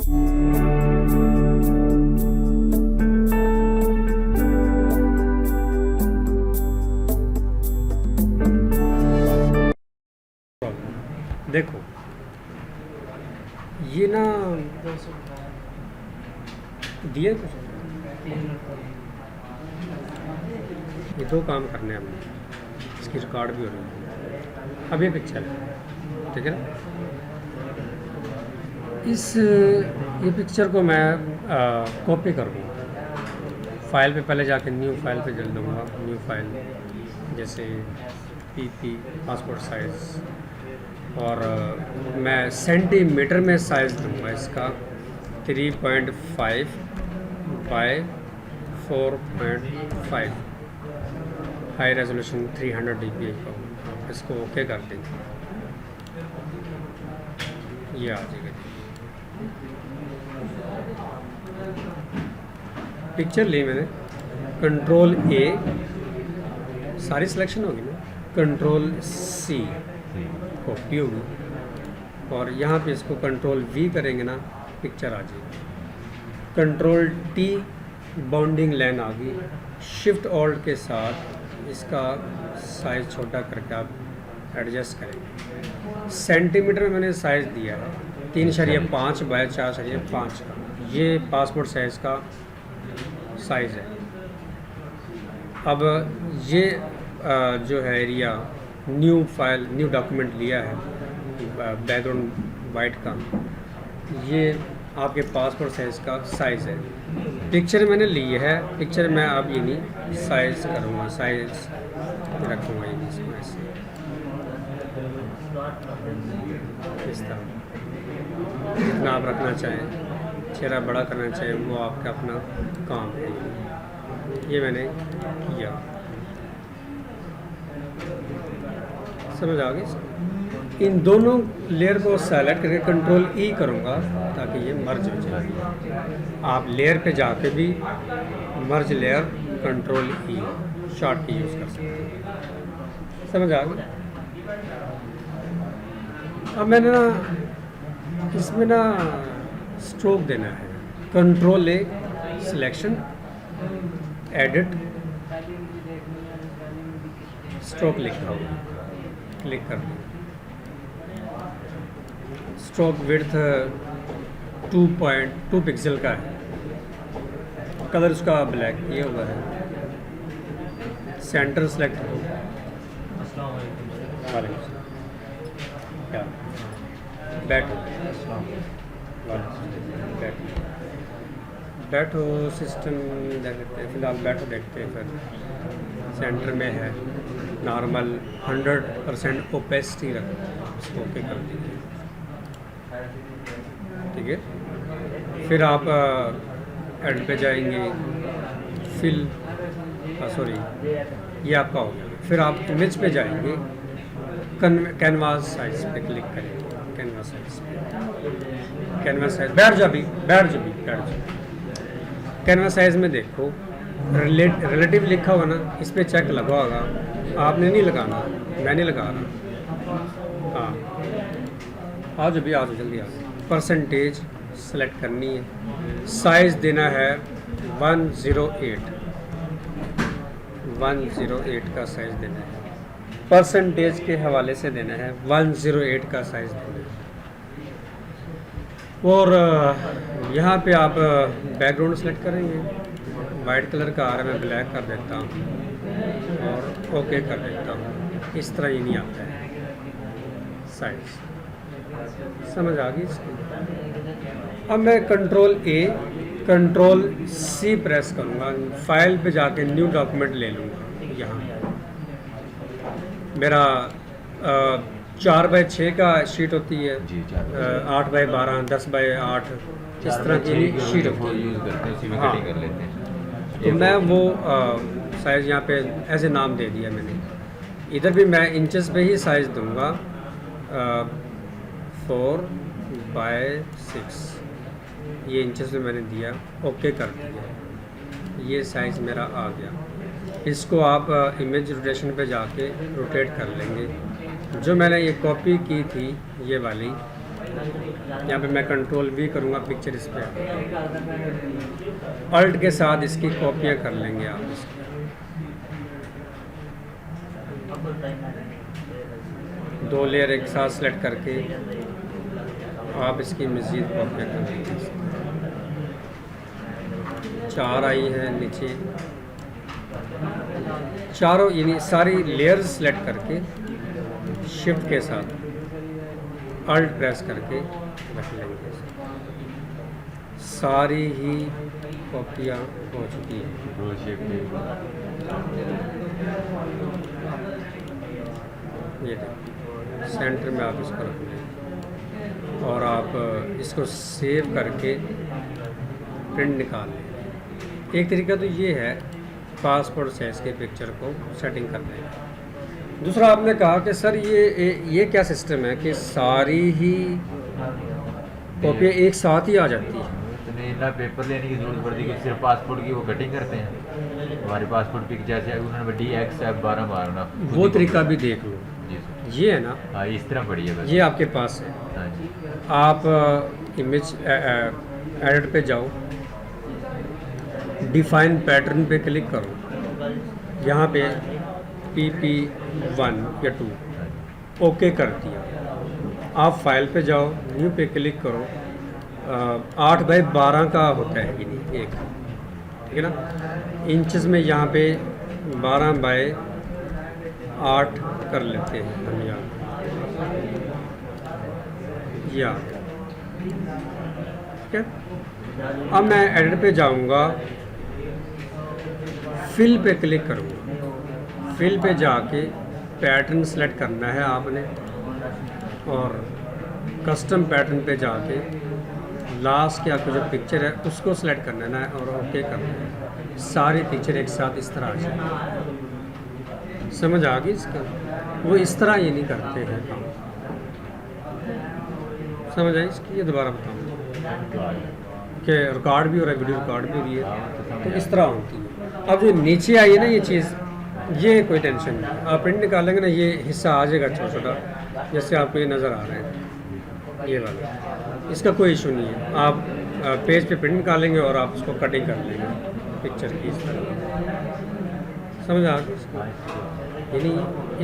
देखो ये ना दिए कुछ, ये दो काम करने हैं हमने, इसकी रिकॉर्ड भी हो रही है। अब ये पिक्चर है, ठीक है ना। ये पिक्चर को मैं कॉपी करूँगा, फाइल पे पहले जाके न्यू फाइल पे चल दूँगा। न्यू फाइल जैसे पीपी पासपोर्ट साइज़, और मैं सेंटीमीटर में साइज़ दूँगा इसका 3.5 बाय 4.5, हाई रेजोल्यूशन 300 dpi का। इसको ओके कर देंगे, ये आ जाएगा। पिक्चर ली मैंने, कंट्रोल ए, सारी सिलेक्शन होगी ना, कंट्रोल सी कॉपी होगी, और यहाँ पे इसको कंट्रोल वी करेंगे ना, पिक्चर आ जाएगी। कंट्रोल टी, बाउंडिंग लाइन आ गई। शिफ्ट ऑल्ट के साथ इसका साइज़ छोटा करके आप एडजस्ट करेंगे। सेंटीमीटर में मैंने साइज़ दिया है 3.5 बाय 4.5 का। ये पासपोर्ट साइज़ का साइज़ है। अब ये जो है area, new file, new document लिया है बैकग्राउंड वाइट का, ये आपके पासपोर्ट साइज़ का साइज़ है। पिक्चर मैंने ली है, पिक्चर में आप ये नहीं साइज़ करूँगा, साइज़ रखूँगा ये नहीं, ऐसे इस तरह। जितना आप रखना चाहें, चेहरा बड़ा करना चाहें, वो आपका अपना काम है। ये मैंने किया, समझ आ गई। इन दोनों लेयर को सेलेक्ट करके कंट्रोल ई करूँगा ताकि ये मर्ज हो जाए। आप लेयर पे जाके भी मर्ज लेयर कंट्रोल ई शॉर्ट की यूज़ कर सकते हैं, समझ आ गई। अब मैंने ना इसमें ना स्ट्रोक देना है, कंट्रोल ए, सिलेक्शन, एडिट, स्ट्रोक लिखा होगा, क्लिक कर दें। स्ट्रोक विड्थ 2.2 पिक्सल का है, कलर उसका ब्लैक ये हुआ है। सेंटर सेलेक्ट करो, क्या बैठो, बैठो सिस्टम देखते हैं, फिलहाल बैठो देखते हैं। फिर सेंटर में है, नॉर्मल 100% ओपेसिटी रखो, इसको ओके कर दीजिए, ठीक है। फिर आप एड पे जाएंगे, फिल सॉरी ये आपका हो गया। फिर आप इमेज पे जाएंगे, कैनवास साइज पे क्लिक करेंगे, कैनवास साइज पे, कैनवास साइज बैठ जा भी, बैठ जा। कैनवास साइज में देखो रिलेटिव लिखा होगा ना, इस पर चेक लगा होगा, आपने नहीं लगाना, मैं नहीं लगा रहा। हाँ आ जाओ भी, आ जाओ जल्दी आ जाओ। परसेंटेज सेलेक्ट करनी है, साइज़ देना है 108 का साइज़ देना है। परसेंटेज के हवाले से देना है 108 का साइज़ देना है। और यहाँ पे आप बैकग्राउंड सेलेक्ट करेंगे, वाइट कलर का आ रहा है, मैं ब्लैक कर देता हूँ और ओके कर देता हूँ। इस तरह ये नहीं आता है साइज़, समझ आ गई इसकी। अब मैं control A, control C press करूँगा, फाइल पे जाके न्यू डॉक्यूमेंट ले लूँगा। यहाँ मेरा 4x6 का शीट होती है, 8x12, 10x8, इस तरह की शीट होती है। हाँ, तो मैं वो साइज़ यहाँ पे ऐसे नाम दे दिया मैंने। इधर भी मैं इंचेस पे ही साइज़ दूँगा, 4x6, ये इंचेस में मैंने दिया, ओके कर दिया, ये साइज़ मेरा आ गया। इसको आप इमेज रोटेशन पे जाके रोटेट कर लेंगे। जो मैंने ये कॉपी की थी ये वाली, यहाँ पे मैं कंट्रोल वी करूँगा, पिक्चर इस पर अल्ट के साथ इसकी कॉपियाँ कर लेंगे आप इसकी। दो लेयर एक साथ सेलेक्ट करके आप इसकी मज़ीद कॉपियाँ कर लेंगे। 4 आई है नीचे, चारों यानी सारी लेयर्स सेलेक्ट करके शिफ्ट के साथ अल्ट प्रेस करके रख लेंगे। सारी ही कॉपियाँ हो चुकी हैं। ये देखिए सेंटर में आप इसको रख लें और आप इसको सेव करके प्रिंट निकाल लें। एक तरीका तो ये है पासपोर्ट साइज़ के पिक्चर को सेटिंग करने का। दूसरा आपने कहा कि सर ये क्या सिस्टम है कि सारी ही कॉपियाँ एक साथ ही आ जाती है? तो नहीं ना, पेपर लेने की जरूरत पड़ती है, सिर्फ पासपोर्ट की वो कटिंग करते हैं। हमारे पासपोर्ट पिक जैसे उन्होंने DXF12 मारना, वो तरीका भी देख लो। जी सर। ये है ना, हाँ इस तरह पड़ी है बस। ये आपके पास है। हाँ जी। आप इमेज एडिट पे जाओ, डिफाइन पैटर्न पे क्लिक करो, यहाँ पे PP1 या 2 ओके कर दिया। आप फाइल पे जाओ, न्यू पे क्लिक करो, 8x12 का होता है ये नहीं एक, ठीक है ना। इंचेस में यहाँ पे 12x8 कर लेते हैं हम यहाँ, ठीक है। अब मैं एडिट पे जाऊँगा, फिल पे क्लिक करूँगा। फिल पे जाके पैटर्न सेलेक्ट करना है आपने और कस्टम पैटर्न पे जाके लास्ट के आपको जो पिक्चर है उसको सेलेक्ट करना है और ओके करना है। सारी पिक्चर एक साथ इस तरह आ जाए। समझ आ गई इसका? वो इस तरह ये नहीं करते हैं काम। समझ आई इसकी? ये दोबारा बताऊँगा कि रिकॉर्ड भी हो रहा है, वीडियो रिकॉर्ड भी हो रही है, तो इस तरह होती है। अब जो नीचे आई है ना ये चीज़, ये कोई टेंशन नहीं, आप प्रिंट निकालेंगे ना ये हिस्सा आ जाएगा छोटा छोटा, जैसे आपको ये नज़र आ रहा है ये वाला, इसका कोई इशू नहीं है। आप पेज पे प्रिंट निकालेंगे और आप उसको कटिंग कर लेंगे पिक्चर की इस तरह। समझ आ गई इसको? यानी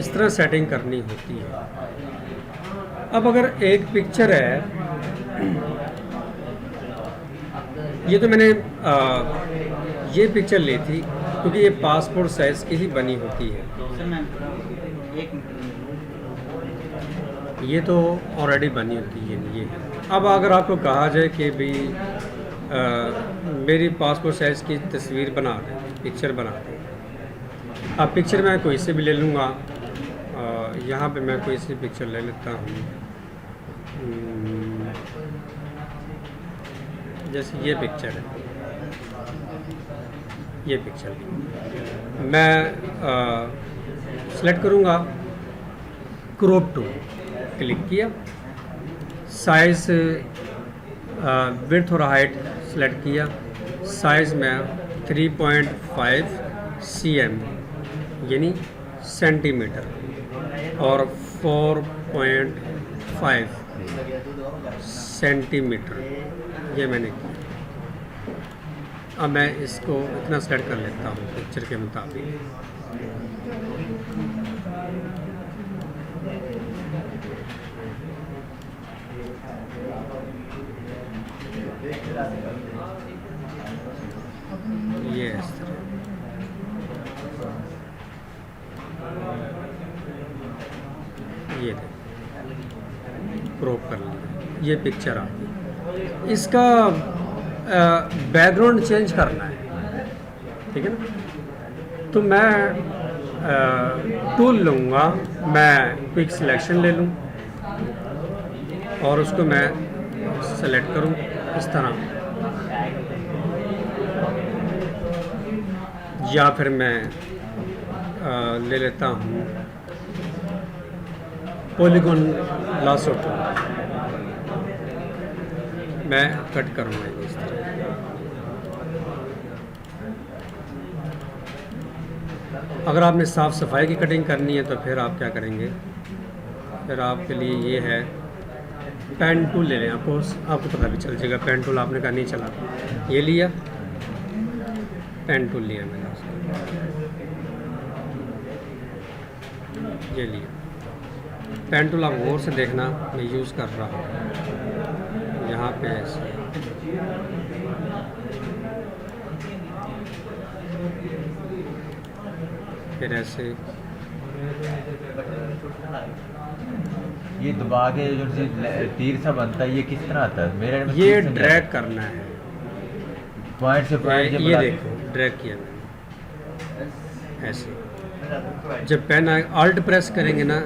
इस तरह सेटिंग करनी होती है। अब अगर एक पिक्चर है, ये तो मैंने ये पिक्चर ली थी क्योंकि ये पासपोर्ट साइज़ की ही बनी होती है। ये तो ऑलरेडी बनी होती है ये। अब अगर आपको कहा जाए कि भाई मेरी पासपोर्ट साइज़ की तस्वीर बना दें, पिक्चर बना दें, अब पिक्चर मैं कोई से भी ले लूँगा। यहाँ पे मैं कोई सी पिक्चर ले लेता हूँ, जैसे ये पिक्चर है, ये पिक्चर मैं सेलेक्ट करूँगा, क्रॉप टू क्लिक किया, साइज़ विड्थ और हाइट सेलेक्ट किया, साइज़ में 3.5 cm यानी सेंटीमीटर और 4.5 सेंटीमीटर ये मैंने किया। अब मैं इसको इतना सेलेक्ट कर लेता हूँ पिक्चर के मुताबिक। ये इस तरह ये क्रॉप कर लिया, ये पिक्चर आ गई। इसका बैकग्राउंड चेंज करना है, ठीक है ना। तो मैं टूल लूँगा, मैं क्विक सिलेक्शन ले लूँ और उसको मैं सेलेक्ट करूँ इस तरह, या फिर मैं ले लेता हूँ पॉलीगॉन लासो टूल, मैं कट करूँगा इस तरह। अगर आपने साफ़ सफाई की कटिंग करनी है तो फिर आप क्या करेंगे, फिर आपके लिए ये है पेन टूल ले लें, आपको पता भी चल जाएगा। पेन टूल आपने कहा नहीं चला, ये लिया, पेन टूल लिया मैंने, ये लिया पेन टूल। आप गौर से देखना, मैं यूज़ कर रहा हूँ यहाँ पे ऐसे, फिर ऐसे ये दबा के जो तीर सा बनता है, ये किस तरह आता है? मेरे में ये तीर से ड्रैग करना है, पॉइंट से पॉइंट ये देखो ड्रैग किया मैंने ऐसे। जब पेन ऑल्ट प्रेस करेंगे ना,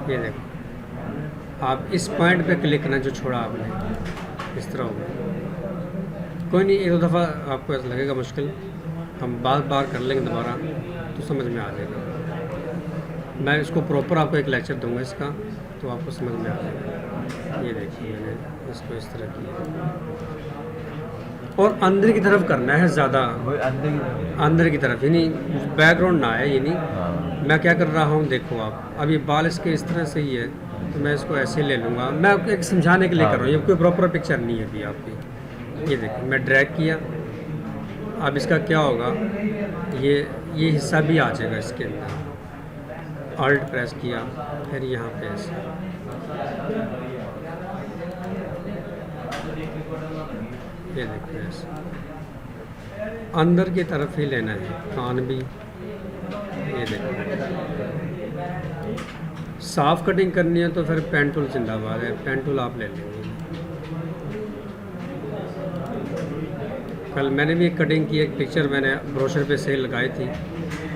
ये देखो आप इस पॉइंट पे क्लिक करना जो छोड़ा आपने, इस तरह होगा। कोई नहीं, एक दो दफ़ा आपको ऐसा लगेगा मुश्किल, हम बार बार कर लेंगे दोबारा तो समझ में आ जाएगा। मैं इसको प्रॉपर आपको एक लेक्चर दूंगा इसका, तो आपको समझ में आ जाएगा। ये देखिए मैंने इसको इस तरह किया, और अंदर की तरफ करना है ज़्यादा, अंदर की तरफ, यानी बैकग्राउंड ना है। यानी मैं क्या कर रहा हूँ, देखो आप, अब ये बाल इसके इस तरह से ही है, तो मैं इसको ऐसे ले लूँगा। मैं आपको एक समझाने के लिए कर रहा हूँ, ये कोई प्रॉपर पिक्चर नहीं है अभी आपकी। ये देखो मैं ड्रैग किया, अब इसका क्या होगा, ये हिस्सा भी आ जाएगा इसके अंदर। ऑल्ट प्रेस किया, फिर यहाँ पे ऐसे, ये देखो ऐसे अंदर की तरफ ही लेना है, कान भी। ये देखो साफ कटिंग करनी है तो फिर पेन टूल जिंदाबाद है, पेन टूल आप ले लेंगे। कल मैंने भी एक कटिंग की, एक पिक्चर मैंने ब्रोशर पे सेल लगाई थी,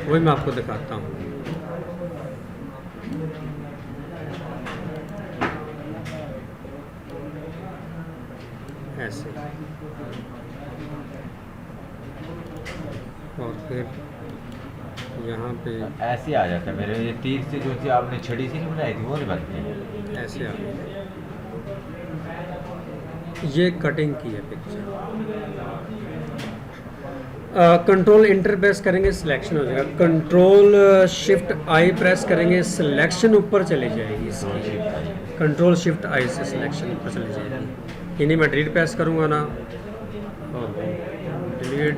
वही मैं आपको दिखाता हूँ। ऐसे, और फिर यहाँ पे ऐसे आ जाता है। मेरे ये तीर से जो थी आपने छड़ी से नहीं बनाई थी, वो नहीं बनती, ऐसे आ गया। ये कटिंग की है पिक्चर। कंट्रोल इंटर प्रेस करेंगे, सिलेक्शन हो जाएगा। कंट्रोल शिफ्ट आई प्रेस करेंगे, सिलेक्शन ऊपर चली जाएगी इसकी। कंट्रोल शिफ्ट आई से सिलेक्शन ऊपर चली जाएगी। यानी मैं डिलीट प्रेस करूँगा ना, और डिलीट,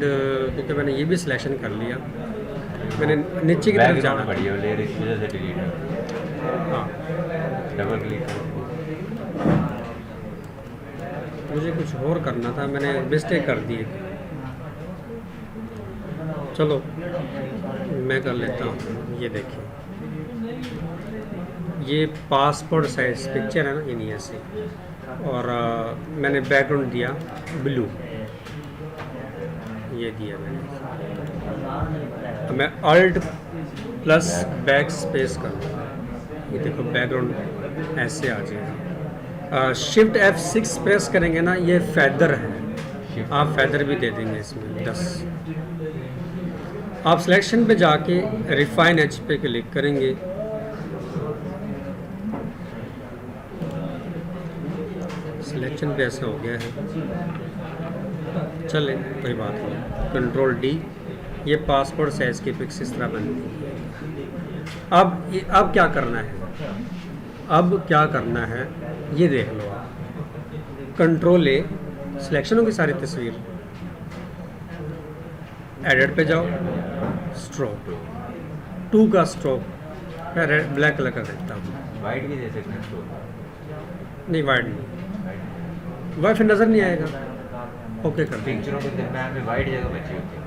क्योंकि मैंने ये भी सिलेक्शन कर लिया, मैंने नीचे की तरफ जाना बढ़िया लेयर, इस वजह से डिलीट है। हाँ, डबल क्लिक, मुझे कुछ और करना था, मैंने मिस्टेक कर दी। चलो मैं कर लेता हूँ। ये देखिए, ये पासपोर्ट साइज पिक्चर है ना, ये नहीं ऐसे, और मैंने बैकग्राउंड दिया ब्लू, ये दिया मैंने। मैं अल्ट प्लस बैक स्पेस करूँगा, ये देखो बैकग्राउंड ऐसे आ जाएगा। शिफ्ट F6 प्रेस करेंगे ना, ये फैदर है, आप फैदर भी दे देंगे इसमें 10। आप सिलेक्शन पे जाके रिफाइन एच पे क्लिक करेंगे, सिलेक्शन पे ऐसा हो गया है। चले कोई बात नहीं, कंट्रोल D, ये पासपोर्ट साइज की पिक्स इस तरह बनती है। अब क्या करना है, अब क्या करना है ये देख लो आप। कंट्रोल A, सिलेक्शन होगी सारी तस्वीर, एडिट पे जाओ, स्ट्रोक 2 का स्ट्रोक मैं ब्लैक कलर का देखता हूँ। वाइट भी दे सकते हैं, नहीं वाइट नहीं, वाइट फिर नज़र नहीं आएगा। ओके कर देंगे, पिक्चरों के दरम्यान में वाइट जगह बची होती है,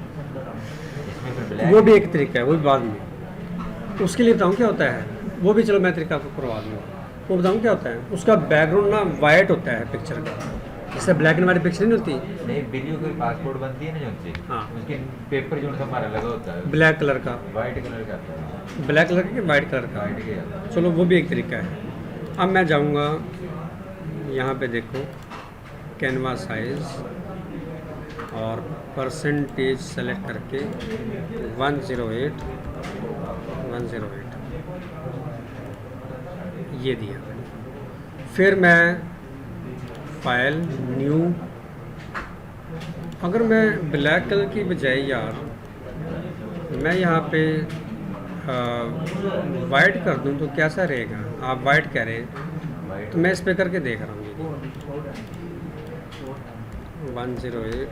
इसमें फिर ब्लैक। वो भी एक तरीका है, वो भी बाद में। उसके लिए बताऊँ क्या होता है, वो भी चलो मैं तरीका आपको करवा दूँगा। वो बताऊँ क्या होता है, उसका बैकग्राउंड ना वाइट होता है पिक्चर का, जैसे ब्लैक एंड वाइट पिक्चर नहीं होती। नहीं, वीडियो की पासपोर्ट बनती है ना जो उनसे, हाँ, उसके पेपर जो उनका हमारा लगा होता है ब्लैक कलर का, वाइट कलर का, ब्लैक कलर का कि वाइट कलर का, वाइट के चलो वो भी एक तरीका है। अब मैं जाऊँगा यहाँ पे, देखो कैनवा साइज़ और परसेंटेज सेलेक्ट करके 108 ये दिया। फिर मैं फाइल न्यू, अगर मैं ब्लैक कलर की बजाय यार मैं यहाँ पे वाइट कर दूँ तो कैसा रहेगा? आप वाइट कह रहे हैं, वाइट तो मैं इस पे करके देख रहा हूँ ये 108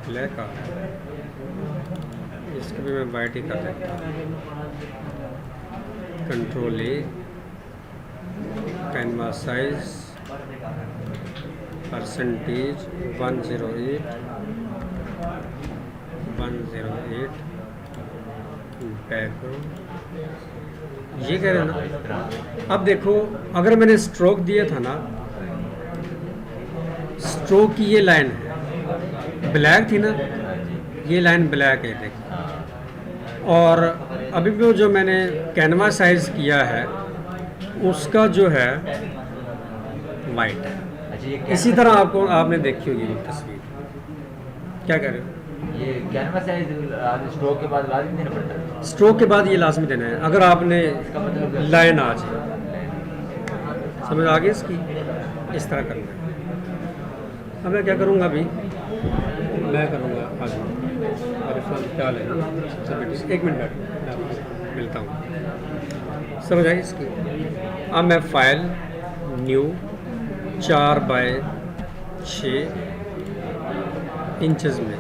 ब्लैक आ रहा है, इसको भी मैं वाइट ही कर देता हूँ। कंट्रोल ए, कैनवास साइज परसेंटेज 108 बैकग्राउंड, ये कह रहे हैं ना। अब देखो अगर मैंने स्ट्रोक दिया था ना, स्ट्रोक की ये लाइन है ब्लैक थी ना, ये लाइन ब्लैक है देखिए। और अभी भी जो मैंने कैनवास साइज किया है उसका जो है वाइट है। अच्छा ये इसी तरह आपने देखी होगी ये तस्वीर। क्या कह रहे हो? ये कैनवास साइज स्ट्रोक के बाद लाजमी देना पड़ता है। स्ट्रोक के बाद ये लाजमी देना है, अगर आपने इसका मतलब लाइन आ जाए, समझ आ गई इसकी, इस तरह करना है। अब मैं क्या करूँगा, अभी मैं करूँगा आज क्या लेना सब, एक मिनट बैठ मिलता हूँ, समझ आई इसकी। अब मैं फाइल न्यू 4x6 इंचज़ में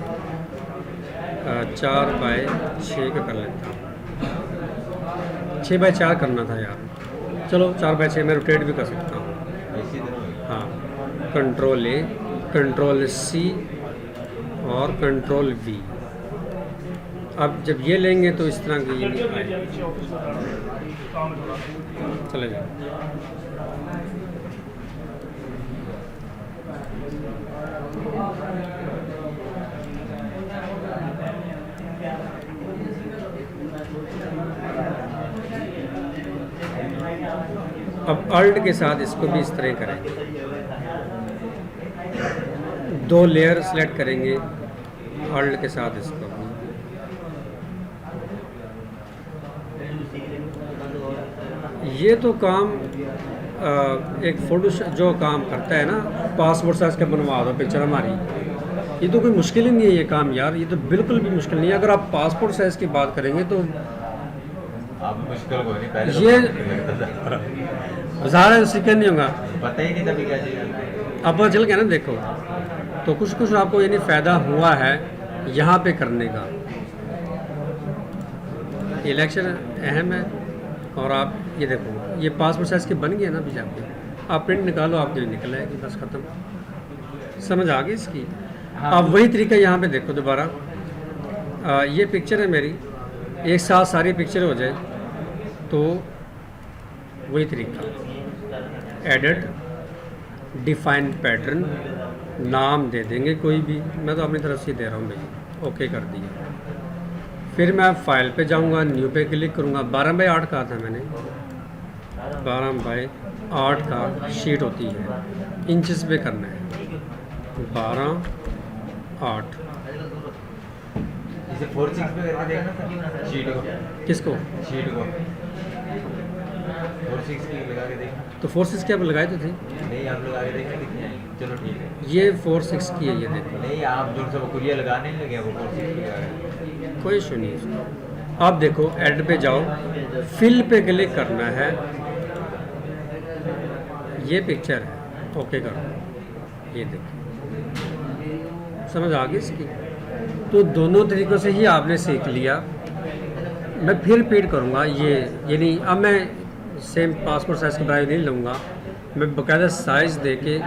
4x6 का कर लेता हूँ। 6x4 करना था यार, चलो 4x6 मैं रोटेट भी कर सकता हूँ। इसी तरह हाँ, कंट्रोल ए, कंट्रोल सी और कंट्रोल वी। अब जब ये लेंगे तो इस तरह की ये नहीं आएगी। चले जाओ। अब अल्ट के साथ इसको भी इस तरह करेंगे, 2 लेयर सेलेक्ट करेंगे अल्ट के साथ इसको। ये तो काम एक फोटो जो काम करता है ना, पासपोर्ट साइज का बनवा दो पिक्चर हमारी, ये तो कोई मुश्किल ही नहीं है ये काम यार, ये तो बिल्कुल भी मुश्किल नहीं है। अगर आप पासपोर्ट साइज की बात करेंगे तो आप मुश्किल को नहीं, पहले ये तो ज़्यादा सीखा नहीं होगा, पता ही नहीं तभी क्या चाहिए। अब पता चल गया ना। देखो तो कुछ कुछ आपको यानी फ़ायदा हुआ है यहाँ पे करने का। इलेक्शन अहम है। और आप ये देखो, ये पासपोर्ट साइज़ के बन गए ना, अभी जाके आप प्रिंट निकालो, आपके लिए निकल आएगी, बस ख़त्म। समझ आ गई इसकी। अब वही तरीका यहाँ पे देखो दोबारा, ये पिक्चर है मेरी, एक साथ सारी पिक्चर हो जाए तो वही तरीका, एडिट, डिफाइन पैटर्न, नाम दे देंगे कोई भी, मैं तो अपनी तरफ से दे रहा हूँ भाई, ओके कर दिया। फिर मैं फाइल पे जाऊँगा, न्यू पे क्लिक करूँगा। 12x8 कहा था मैंने, 12x8 का शीट होती है, इंचेस पे करना है, 12x8। इसे 4:6 पे करके देखना था शीट को, किसको? शीट को 4:6 की लगा के देखना। तो 4:6 की आप लगाए तो थे, नहीं आप लगा के देखना कितनी आएगी। चलो ठीक है, ये 4:6 की है, ये देखो, नहीं आप जो सब कुरिया लगाने नहीं लगे, वो 4:6 की लगा रहे हैं। कोई इशू नहीं है। आप देखो एड पे जाओ, फिल पे क्लिक करना है, ये पिक्चर है, ओके करो, ये देखो, समझ आ गई इसकी। तो दोनों तरीक़ों से ही आपने सीख लिया। मैं फिर रिपीट करूँगा ये, यानी अब मैं सेम पासपोर्ट साइज़ की बनाई नहीं लूँगा, मैं बाकायदा साइज़ दे के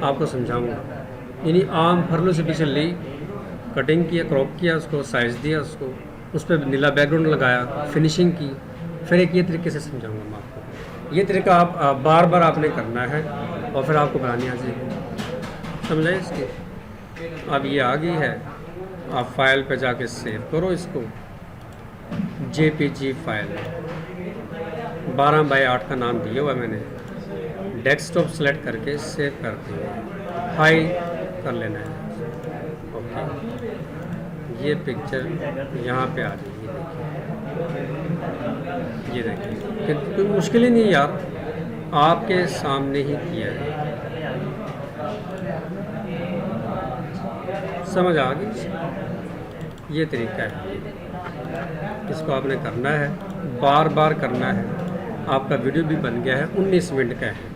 आपको समझाऊँगा। यानी आम फरलों से पीछे ली, कटिंग किया, क्रॉप किया, उसको साइज़ दिया, उसको उस पर नीला बैकग्राउंड लगाया, फिनिशिंग की, फिर एक ये तरीके से समझाऊँगा मैं आपको। ये तरीका आप बार बार आपने करना है और फिर आपको बनानी आ जाएगी। समझ आए इसकी। अब ये आ गई है, आप फाइल पे जाके सेव करो इसको, JPG फाइल, 12x8 का नाम दिया हुआ है मैंने। डेस्कटॉप सेलेक्ट करके सेव कर दिया, हाई कर लेना है, ओके। ये पिक्चर यहाँ पे आ जाएगी, ये देखिए, कोई मुश्किल ही नहीं यार, आपके सामने ही किया है। समझ आ गई, ये तरीका है, इसको आपने करना है, बार बार करना है। आपका वीडियो भी बन गया है, 19 मिनट का है।